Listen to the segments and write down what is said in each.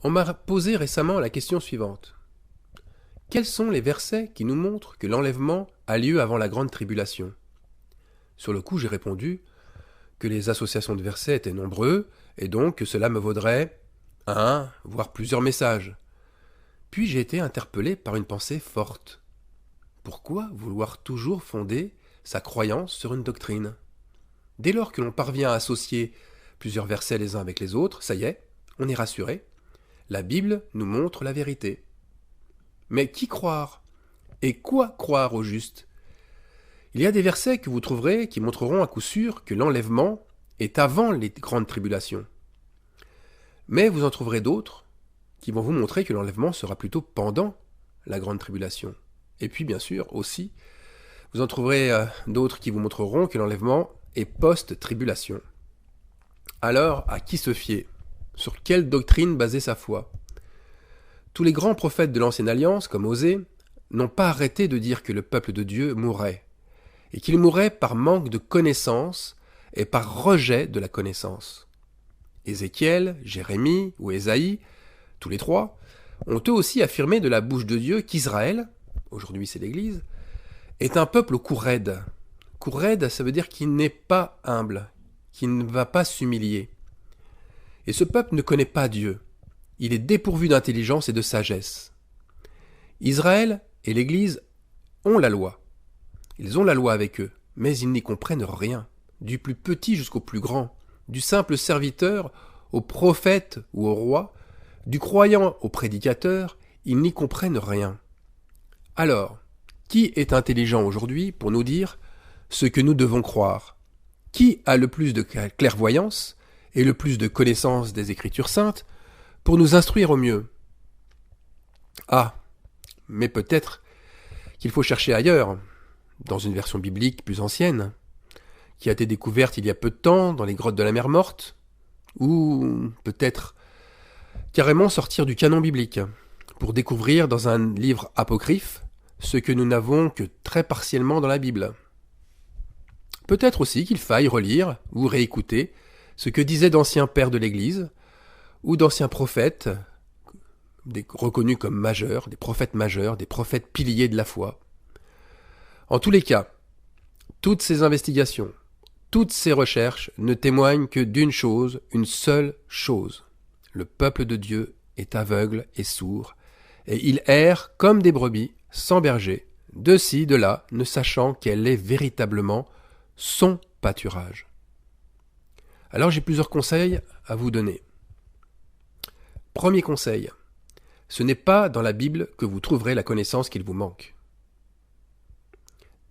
On m'a posé récemment la question suivante. Quels sont les versets qui nous montrent que l'enlèvement a lieu avant la grande tribulation? Sur le coup, j'ai répondu que les associations de versets étaient nombreux et donc que cela me vaudrait un, voire plusieurs messages. Puis j'ai été interpellé par une pensée forte. Pourquoi vouloir toujours fonder sa croyance sur une doctrine? Dès lors que l'on parvient à associer plusieurs versets les uns avec les autres, ça y est, on est rassuré. La Bible nous montre la vérité. Mais qui croire? Et quoi croire au juste? Il y a des versets que vous trouverez qui montreront à coup sûr que l'enlèvement est avant les grandes tribulations. Mais vous en trouverez d'autres qui vont vous montrer que l'enlèvement sera plutôt pendant la grande tribulation. Et puis bien sûr aussi, vous en trouverez d'autres qui vous montreront que l'enlèvement est post-tribulation. Alors, à qui se fier? Sur quelle doctrine baser sa foi? Tous les grands prophètes de l'Ancienne Alliance, comme Osée, n'ont pas arrêté de dire que le peuple de Dieu mourrait, et qu'il mourrait par manque de connaissance et par rejet de la connaissance. Ézéchiel, Jérémie ou Ésaïe, tous les trois, ont eux aussi affirmé de la bouche de Dieu qu'Israël, aujourd'hui c'est l'Église, est un peuple au cou raide. Cou raide, ça veut dire qu'il n'est pas humble, qu'il ne va pas s'humilier. Et ce peuple ne connaît pas Dieu. Il est dépourvu d'intelligence et de sagesse. Israël et l'Église ont la loi. Ils ont la loi avec eux, mais ils n'y comprennent rien, du plus petit jusqu'au plus grand, du simple serviteur au prophète ou au roi, du croyant au prédicateur, ils n'y comprennent rien. Alors, qui est intelligent aujourd'hui pour nous dire ce que nous devons croire? Qui a le plus de clairvoyance et le plus de connaissance des Écritures saintes pour nous instruire au mieux? Ah, mais peut-être qu'il faut chercher ailleurs, dans une version biblique plus ancienne, qui a été découverte il y a peu de temps dans les grottes de la mer Morte, ou peut-être carrément sortir du canon biblique, pour découvrir dans un livre apocryphe ce que nous n'avons que très partiellement dans la Bible. Peut-être aussi qu'il faille relire ou réécouter ce que disaient d'anciens pères de l'Église, ou d'anciens prophètes, reconnus comme majeurs, des prophètes piliers de la foi. En tous les cas, toutes ces investigations, toutes ces recherches ne témoignent que d'une chose, une seule chose. Le peuple de Dieu est aveugle et sourd, et il erre comme des brebis, sans berger, de ci, de là, ne sachant quel est véritablement son pâturage. Alors j'ai plusieurs conseils à vous donner. Premier conseil, ce n'est pas dans la Bible que vous trouverez la connaissance qu'il vous manque.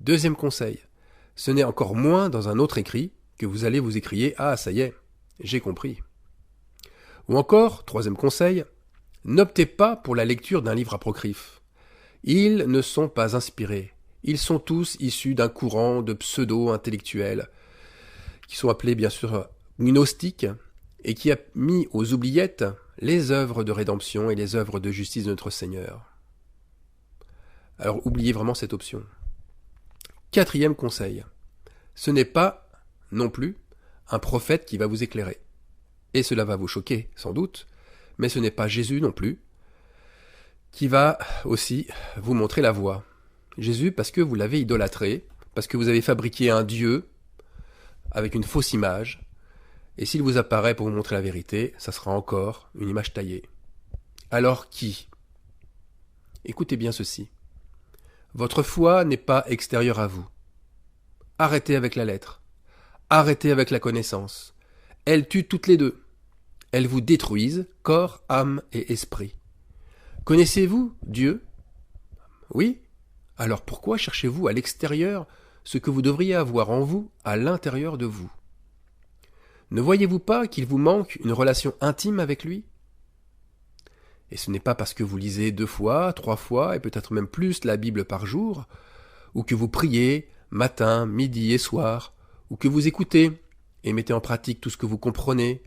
Deuxième conseil, ce n'est encore moins dans un autre écrit que vous allez vous écrier « Ah, ça y est, j'ai compris ». Ou encore, troisième conseil, n'optez pas pour la lecture d'un livre apocryphe. Ils ne sont pas inspirés. Ils sont tous issus d'un courant de pseudo-intellectuels, qui sont appelés bien sûr gnostiques, et qui a mis aux oubliettes les œuvres de rédemption et les œuvres de justice de notre Seigneur. Alors oubliez vraiment cette option. Quatrième conseil, ce n'est pas non plus un prophète qui va vous éclairer. Et cela va vous choquer, sans doute, mais ce n'est pas Jésus non plus qui va aussi vous montrer la voie. Jésus, parce que vous l'avez idolâtré, parce que vous avez fabriqué un Dieu avec une fausse image, et s'il vous apparaît pour vous montrer la vérité, ça sera encore une image taillée. Alors qui? Écoutez bien ceci. Votre foi n'est pas extérieure à vous. Arrêtez avec la lettre. Arrêtez avec la connaissance. Elles tuent toutes les deux. Elles vous détruisent, corps, âme et esprit. Connaissez-vous Dieu? Oui? Alors pourquoi cherchez-vous à l'extérieur ce que vous devriez avoir en vous à l'intérieur de vous? Ne voyez-vous pas qu'il vous manque une relation intime avec lui? Et ce n'est pas parce que vous lisez 2 fois, 3 fois, et peut-être même plus la Bible par jour, ou que vous priez matin, midi et soir, ou que vous écoutez et mettez en pratique tout ce que vous comprenez,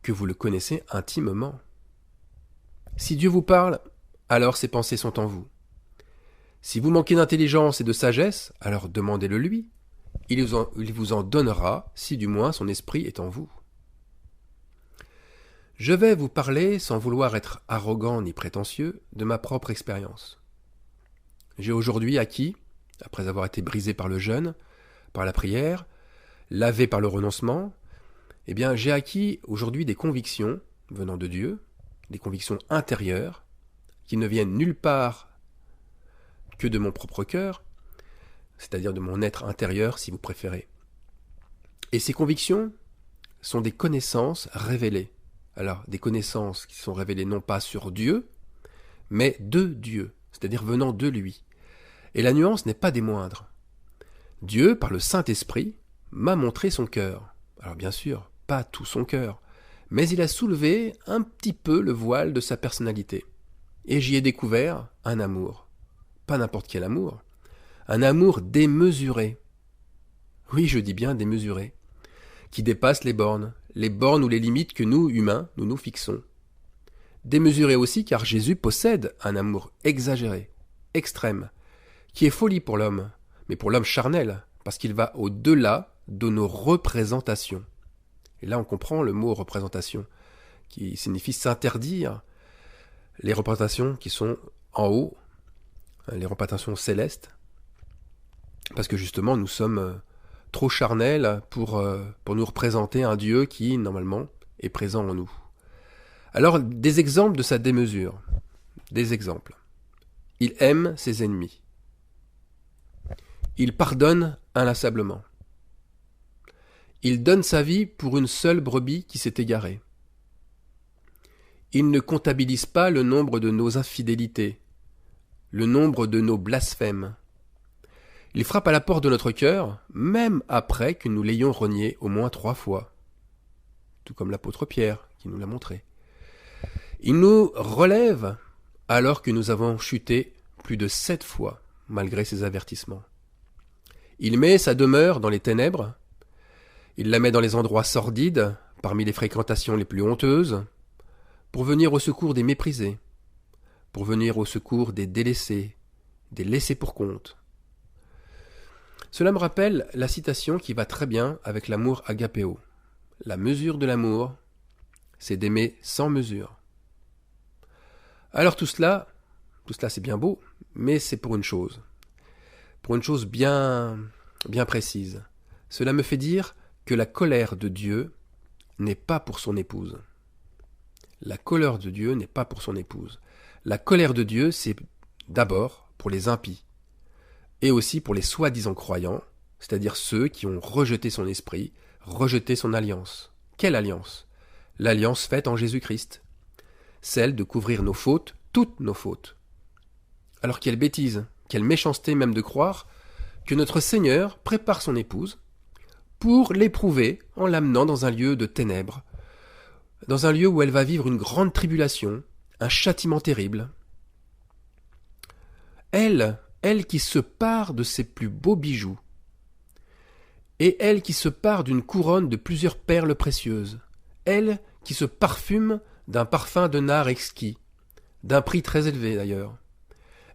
que vous le connaissez intimement. Si Dieu vous parle, alors ses pensées sont en vous. Si vous manquez d'intelligence et de sagesse, alors demandez-le lui. Il vous en donnera, si du moins son esprit est en vous. Je vais vous parler, sans vouloir être arrogant ni prétentieux, de ma propre expérience. J'ai aujourd'hui acquis, après avoir été brisé par le jeûne, par la prière, lavé par le renoncement, j'ai acquis aujourd'hui des convictions venant de Dieu, des convictions intérieures, qui ne viennent nulle part que de mon propre cœur, c'est-à-dire de mon être intérieur si vous préférez. Et ces convictions sont des connaissances révélées. Alors, des connaissances qui sont révélées non pas sur Dieu, mais de Dieu, c'est-à-dire venant de lui. Et la nuance n'est pas des moindres. Dieu, par le Saint-Esprit, m'a montré son cœur. Alors bien sûr, pas tout son cœur, mais il a soulevé un petit peu le voile de sa personnalité. Et j'y ai découvert un amour. Pas n'importe quel amour. Un amour démesuré. Oui, je dis bien démesuré. Qui dépasse les bornes ou les limites que nous, humains, nous nous fixons. Démesuré aussi car Jésus possède un amour exagéré, extrême, qui est folie pour l'homme, mais pour l'homme charnel, parce qu'il va au-delà de nos représentations. Et là on comprend le mot représentation, qui signifie s'interdire les représentations qui sont en haut, les représentations célestes, parce que justement nous sommes trop charnels pour nous représenter un Dieu qui, normalement, est présent en nous. Alors, des exemples de sa démesure. Des exemples. Il aime ses ennemis. Il pardonne inlassablement. Il donne sa vie pour une seule brebis qui s'est égarée. Il ne comptabilise pas le nombre de nos infidélités, le nombre de nos blasphèmes. Il frappe à la porte de notre cœur, même après que nous l'ayons renié au moins 3 fois. Tout comme l'apôtre Pierre, qui nous l'a montré. Il nous relève alors que nous avons chuté plus de 7 fois, malgré ses avertissements. Il met sa demeure dans les ténèbres, il la met dans les endroits sordides, parmi les fréquentations les plus honteuses, pour venir au secours des méprisés, pour venir au secours des délaissés, des laissés pour compte. Cela me rappelle la citation qui va très bien avec l'amour agapéo. La mesure de l'amour, c'est d'aimer sans mesure. Alors tout cela c'est bien beau, mais c'est pour une chose bien précise. Cela me fait dire que la colère de Dieu n'est pas pour son épouse. La colère de Dieu n'est pas pour son épouse. La colère de Dieu, c'est d'abord pour les impies, et aussi pour les soi-disant croyants, c'est-à-dire ceux qui ont rejeté son esprit, rejeté son alliance. Quelle alliance? L'alliance faite en Jésus-Christ. Celle de couvrir nos fautes, toutes nos fautes. Alors quelle bêtise, quelle méchanceté même de croire que notre Seigneur prépare son épouse pour l'éprouver en l'amenant dans un lieu de ténèbres, dans un lieu où elle va vivre une grande tribulation, un châtiment terrible. Elle qui se pare de ses plus beaux bijoux, et elle qui se pare d'une couronne de plusieurs perles précieuses, elle qui se parfume d'un parfum de nard exquis, d'un prix très élevé d'ailleurs,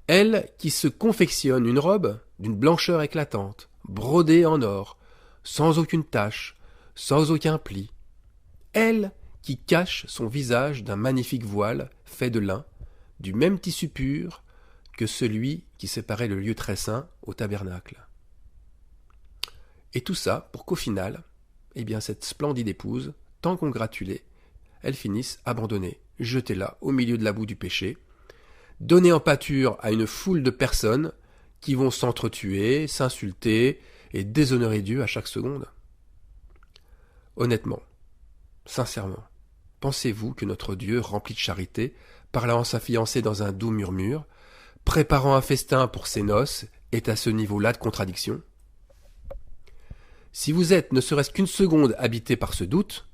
elle qui se confectionne une robe d'une blancheur éclatante, brodée en or, sans aucune tache, sans aucun pli, elle qui cache son visage d'un magnifique voile fait de lin, du même tissu pur que celui qui séparait le lieu très saint au tabernacle. Et tout ça pour qu'au final, cette splendide épouse, tant congratulée, elle finisse abandonnée, jetée là, au milieu de la boue du péché, donnée en pâture à une foule de personnes qui vont s'entretuer, s'insulter et déshonorer Dieu à chaque seconde. Honnêtement, sincèrement, pensez-vous que notre Dieu, rempli de charité, parlant à sa fiancée dans un doux murmure, préparant un festin pour ses noces, est à ce niveau-là de contradiction? Si vous êtes ne serait-ce qu'une seconde habité par ce doute,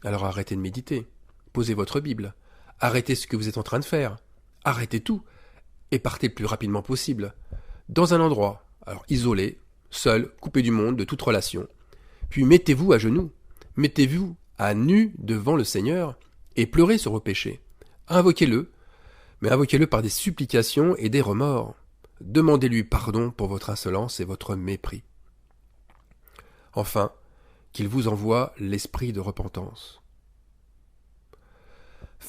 alors arrêtez de méditer, posez votre Bible, arrêtez ce que vous êtes en train de faire, arrêtez tout, et partez le plus rapidement possible, dans un endroit, alors isolé, seul, coupé du monde, de toute relation, puis mettez-vous à genoux, mettez-vous à nu devant le Seigneur, et pleurez sur vos péchés, invoquez-le, mais invoquez-le par des supplications et des remords, demandez-lui pardon pour votre insolence et votre mépris. Enfin, qu'il vous envoie l'esprit de repentance.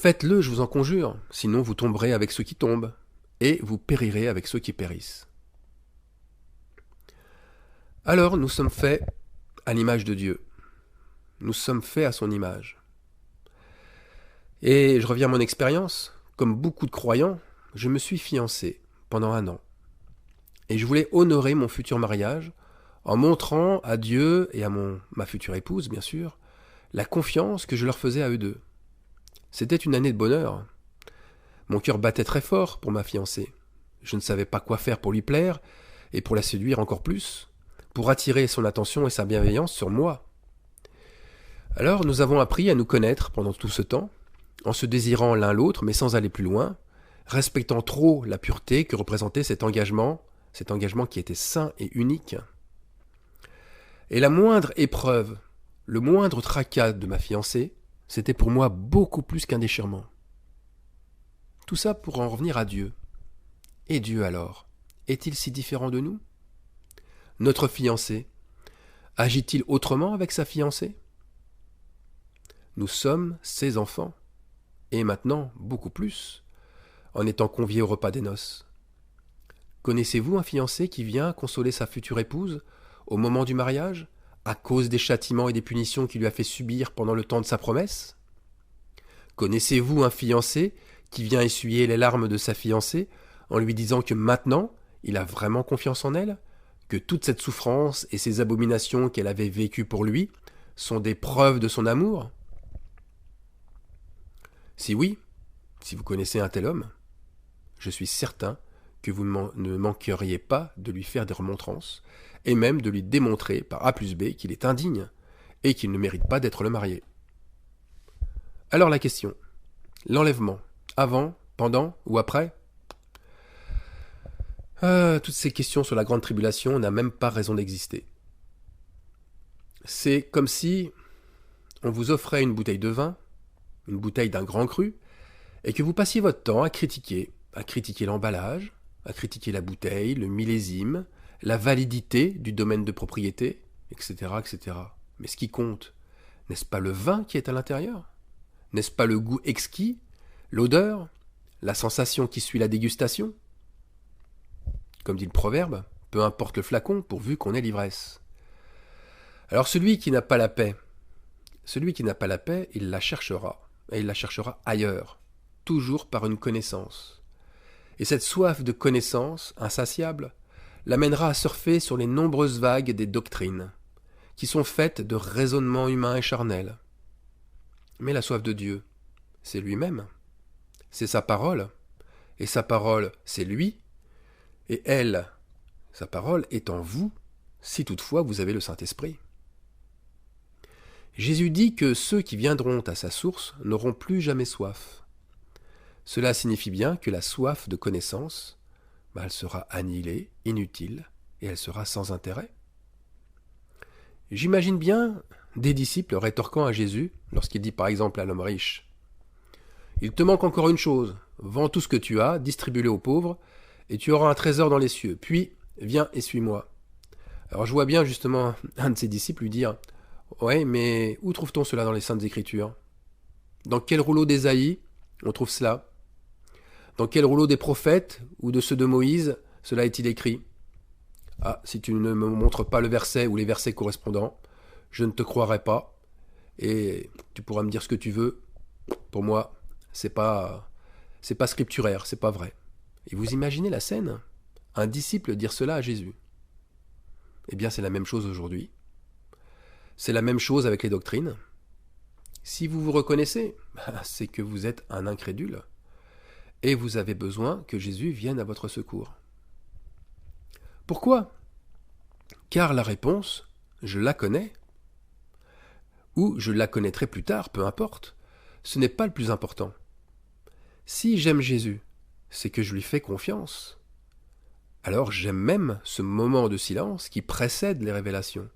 Faites-le, je vous en conjure, sinon vous tomberez avec ceux qui tombent, et vous périrez avec ceux qui périssent. Alors nous sommes faits à l'image de Dieu. Nous sommes faits à son image. Et je reviens à mon expérience. Comme beaucoup de croyants, je me suis fiancé pendant 1 an. Et je voulais honorer mon futur mariage en montrant à Dieu et à ma future épouse, bien sûr, la confiance que je leur faisais à eux deux. C'était une année de bonheur. Mon cœur battait très fort pour ma fiancée. Je ne savais pas quoi faire pour lui plaire et pour la séduire encore plus, pour attirer son attention et sa bienveillance sur moi. Alors nous avons appris à nous connaître pendant tout ce temps, en se désirant l'un l'autre mais sans aller plus loin, respectant trop la pureté que représentait cet engagement qui était saint et unique. Et la moindre épreuve, le moindre tracas de ma fiancée, c'était pour moi beaucoup plus qu'un déchirement. Tout ça pour en revenir à Dieu. Et Dieu alors, est-il si différent de nous ? Notre fiancé, agit-il autrement avec sa fiancée ? Nous sommes ses enfants, et maintenant beaucoup plus, en étant conviés au repas des noces. Connaissez-vous un fiancé qui vient consoler sa future épouse au moment du mariage, à cause des châtiments et des punitions qu'il lui a fait subir pendant le temps de sa promesse ? Connaissez-vous un fiancé qui vient essuyer les larmes de sa fiancée en lui disant que maintenant, il a vraiment confiance en elle, que toute cette souffrance et ces abominations qu'elle avait vécues pour lui sont des preuves de son amour ? Si oui, si vous connaissez un tel homme, je suis certain que vous ne manqueriez pas de lui faire des remontrances, et même de lui démontrer par A plus B qu'il est indigne, et qu'il ne mérite pas d'être le marié. Alors la question, l'enlèvement, avant, pendant ou après ? Toutes ces questions sur la grande tribulation n'ont même pas raison d'exister. C'est comme si on vous offrait une bouteille de vin, une bouteille d'un grand cru, et que vous passiez votre temps à critiquer l'emballage, à critiquer la bouteille, le millésime, la validité du domaine de propriété, etc., etc. Mais ce qui compte, n'est-ce pas le vin qui est à l'intérieur ? N'est-ce pas le goût exquis, l'odeur, la sensation qui suit la dégustation ? Comme dit le proverbe, peu importe le flacon pourvu qu'on ait l'ivresse. Alors celui qui n'a pas la paix, il la cherchera, et il la cherchera ailleurs, toujours par une connaissance. Et cette soif de connaissance, insatiable, l'amènera à surfer sur les nombreuses vagues des doctrines, qui sont faites de raisonnements humains et charnels. Mais la soif de Dieu, c'est lui-même, c'est sa parole, et sa parole, c'est lui, et elle, sa parole, est en vous, si toutefois vous avez le Saint-Esprit. Jésus dit que ceux qui viendront à sa source n'auront plus jamais soif. Cela signifie bien que la soif de connaissance, elle sera annihilée, inutile, et elle sera sans intérêt. J'imagine bien des disciples rétorquant à Jésus, lorsqu'il dit par exemple à l'homme riche, « Il te manque encore une chose, vends tout ce que tu as, distribue-le aux pauvres, et tu auras un trésor dans les cieux, puis viens et suis-moi. » Alors je vois bien justement un de ses disciples lui dire, « Ouais, mais où trouve-t-on cela dans les Saintes Écritures ? Dans quel rouleau d'Ésaïe on trouve cela ? Dans quel rouleau des prophètes ou de ceux de Moïse cela est-il écrit ? Ah, si tu ne me montres pas le verset ou les versets correspondants, je ne te croirai pas, et tu pourras me dire ce que tu veux. Pour moi, c'est pas scripturaire, c'est pas vrai. » Et vous imaginez la scène ? Un disciple dire cela à Jésus. Eh bien, c'est la même chose aujourd'hui. C'est la même chose avec les doctrines. Si vous vous reconnaissez, c'est que vous êtes un incrédule, et vous avez besoin que Jésus vienne à votre secours. Pourquoi ? Car la réponse, je la connais, ou je la connaîtrai plus tard, peu importe, ce n'est pas le plus important. Si j'aime Jésus, c'est que je lui fais confiance. Alors j'aime même ce moment de silence qui précède les révélations.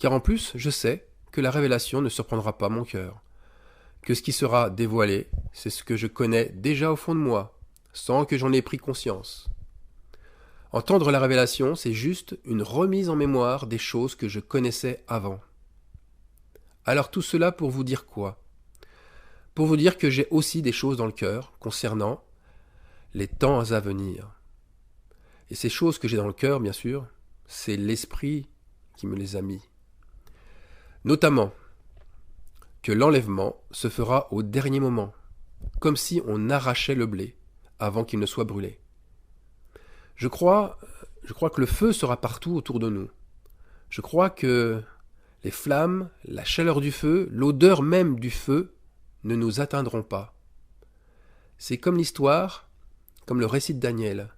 Car en plus, je sais que la révélation ne surprendra pas mon cœur, que ce qui sera dévoilé, c'est ce que je connais déjà au fond de moi, sans que j'en ai pris conscience. Entendre la révélation, c'est juste une remise en mémoire des choses que je connaissais avant. Alors tout cela pour vous dire quoi ? pour vous dire que j'ai aussi des choses dans le cœur concernant les temps à venir. Et ces choses que j'ai dans le cœur, bien sûr, c'est l'Esprit qui me les a mis. Notamment que l'enlèvement se fera au dernier moment, comme si on arrachait le blé avant qu'il ne soit brûlé. Je crois que le feu sera partout autour de nous. Je crois que les flammes, la chaleur du feu, l'odeur même du feu ne nous atteindront pas. C'est comme l'histoire, comme le récit de Daniel,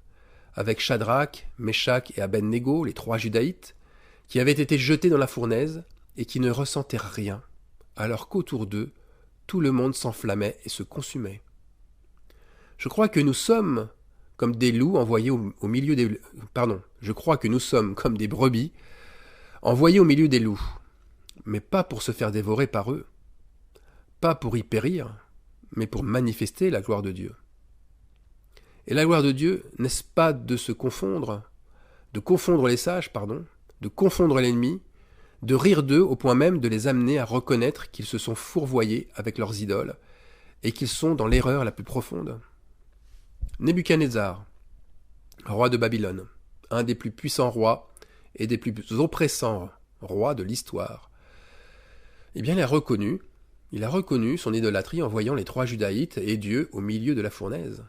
avec Shadrach, Meshach et Abednego, les 3 judaïtes, qui avaient été jetés dans la fournaise et qui ne ressentaient rien, alors qu'autour d'eux, tout le monde s'enflammait et se consumait. Je crois que nous sommes comme des loups envoyés au milieu des... je crois que nous sommes comme des brebis envoyés au milieu des loups, mais pas pour se faire dévorer par eux, pas pour y périr, mais pour manifester la gloire de Dieu. Et la gloire de Dieu, n'est-ce pas de confondre les sages, de confondre l'ennemi, de rire d'eux au point même de les amener à reconnaître qu'ils se sont fourvoyés avec leurs idoles et qu'ils sont dans l'erreur la plus profonde. Nebuchadnezzar, roi de Babylone, un des plus puissants rois et des plus oppressants rois de l'histoire, eh bien il a reconnu son idolâtrie en voyant les 3 judaïtes et Dieu au milieu de la fournaise.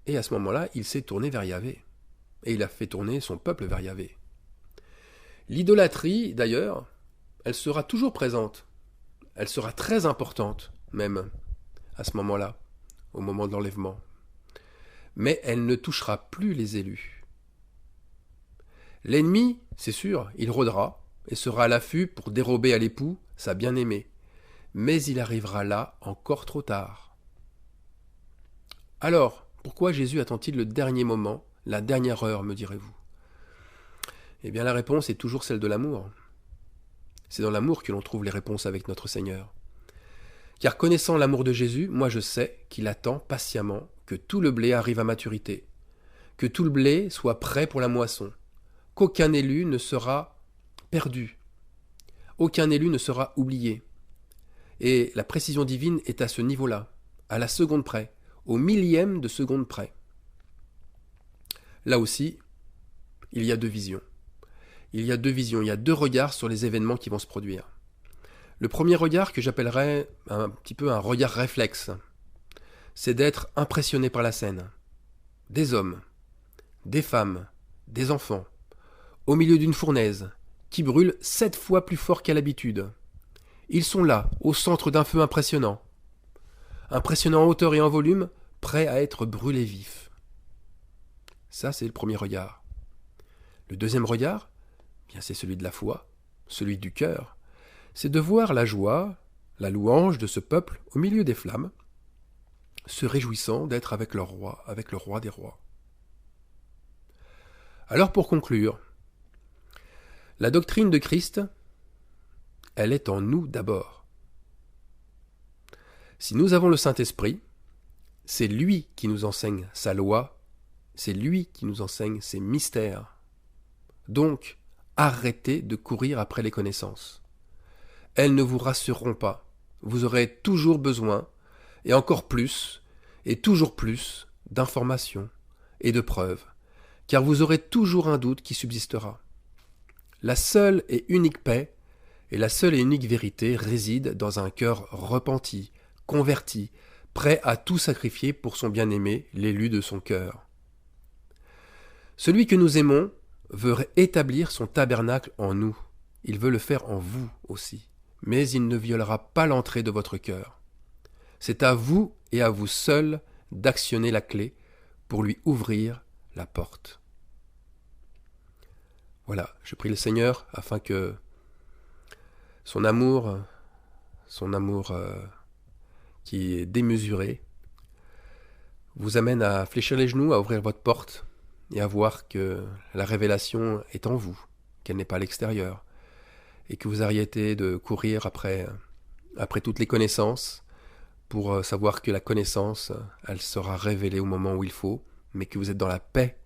Et à ce moment-là, il s'est tourné vers Yahvé. Et il a fait tourner son peuple vers Yahvé. L'idolâtrie, d'ailleurs, elle sera toujours présente. Elle sera très importante, même, à ce moment-là, au moment de l'enlèvement. Mais elle ne touchera plus les élus. L'ennemi, c'est sûr, il rôdera et sera à l'affût pour dérober à l'époux sa bien-aimée. Mais il arrivera là encore trop tard. Alors, pourquoi Jésus attend-il le dernier moment, la dernière heure, me direz-vous ? Eh bien la réponse est toujours celle de l'amour. C'est dans l'amour que l'on trouve les réponses avec notre Seigneur. Car connaissant l'amour de Jésus, moi je sais qu'il attend patiemment que tout le blé arrive à maturité, que tout le blé soit prêt pour la moisson, qu'aucun élu ne sera perdu, aucun élu ne sera oublié. Et la précision divine est à ce niveau-là, à la seconde près, au millième de seconde près. Là aussi, il y a 2 visions. Il y a 2 regards sur les événements qui vont se produire. Le premier regard, que j'appellerais un petit peu un regard réflexe, c'est d'être impressionné par la scène. Des hommes, des femmes, des enfants, au milieu d'une fournaise, qui brûle 7 fois plus fort qu'à l'habitude. Ils sont là, au centre d'un feu impressionnant. Impressionnant en hauteur et en volume, prêt à être brûlés vifs. Ça, c'est le premier regard. Le deuxième regard, bien c'est celui de la foi, celui du cœur. C'est de voir la joie, la louange de ce peuple au milieu des flammes, se réjouissant d'être avec leur roi, avec le roi des rois. Alors pour conclure, la doctrine de Christ, elle est en nous d'abord. Si nous avons le Saint-Esprit, c'est lui qui nous enseigne sa loi, c'est lui qui nous enseigne ses mystères. Donc, arrêtez de courir après les connaissances. Elles ne vous rassureront pas. Vous aurez toujours besoin, et encore plus, et toujours plus, d'informations et de preuves, car vous aurez toujours un doute qui subsistera. La seule et unique paix et la seule et unique vérité réside dans un cœur repenti, converti, prêt à tout sacrifier pour son bien-aimé, l'élu de son cœur. Celui que nous aimons veut établir son tabernacle en nous. Il veut le faire en vous aussi. Mais il ne violera pas l'entrée de votre cœur. C'est à vous et à vous seul d'actionner la clé pour lui ouvrir la porte. Voilà, je prie le Seigneur afin que son amour qui est démesuré, vous amène à fléchir les genoux, à ouvrir votre porte et à voir que la révélation est en vous, qu'elle n'est pas à l'extérieur, et que vous arrêtez de courir après toutes les connaissances pour savoir que la connaissance, elle sera révélée au moment où il faut, mais que vous êtes dans la paix,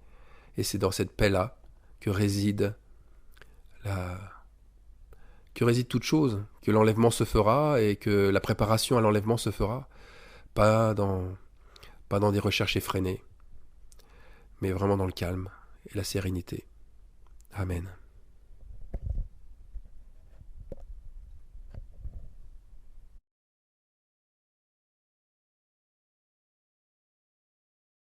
et c'est dans cette paix-là que réside toute chose, que l'enlèvement se fera et que la préparation à l'enlèvement se fera. pas dans des recherches effrénées, mais vraiment dans le calme et la sérénité. Amen.